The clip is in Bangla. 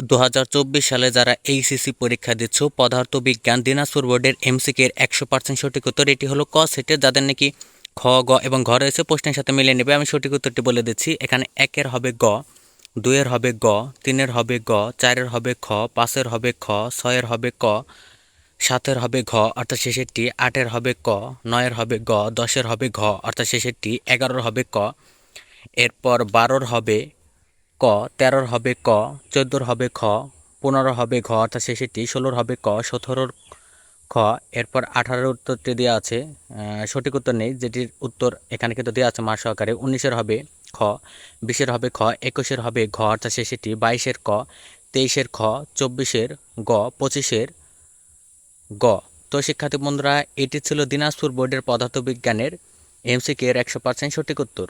2024 সালে যারা এইচএসসি পরীক্ষা দিচ্ছ পদার্থবিজ্ঞান দিনাজপুর বোর্ডের এমসিকে এর 100% সঠিক উত্তর এটি হলো ক সেটের। যাদের নাকি খ গ এবং ঘ রয়েছে প্রশ্নের সাথে মিলিয়ে নেবে। আমি সঠিক উত্তরটি বলে দিচ্ছি। এখানে 1-এর হবে গ, 2-এর হবে গ, 3-এর হবে গ, 4-এর হবে খ, 5-এর হবে খ, 6-এর হবে ক, 7-এর হবে ঘ অর্থাৎ শেষেরটি, 8-এর হবে ক, 9-এর হবে গ, 10-এর হবে ঘ অর্থাৎ শেষেরটি, 11-এর হবে ক, এরপর 12-এর হবে ক, 13-এর হবে ক, 14-এর হবে খ, 15-এর হবে ঘ অর্থাৎ শেষেরটি, 16-এর হবে ক, 17-এর খ, এরপর 18-এর উত্তরটি দেওয়া আছে, সঠিক উত্তর নেই, যেটির উত্তর এখানে কিন্তু দেওয়া আছে মার সহকারে। 19-এর হবে খ, 20-এর হবে খ, 21-এর হবে ঘ অর্থাৎ শেষেরটি, 22-এর ক, 23-এর খ, 24-এর গ, 25-এর গ। তো শিক্ষার্থী বন্ধুরা, এটি ছিল দিনাজপুর বোর্ডের পদার্থবিজ্ঞানের এমসিকিউ এর 100% সঠিক উত্তর।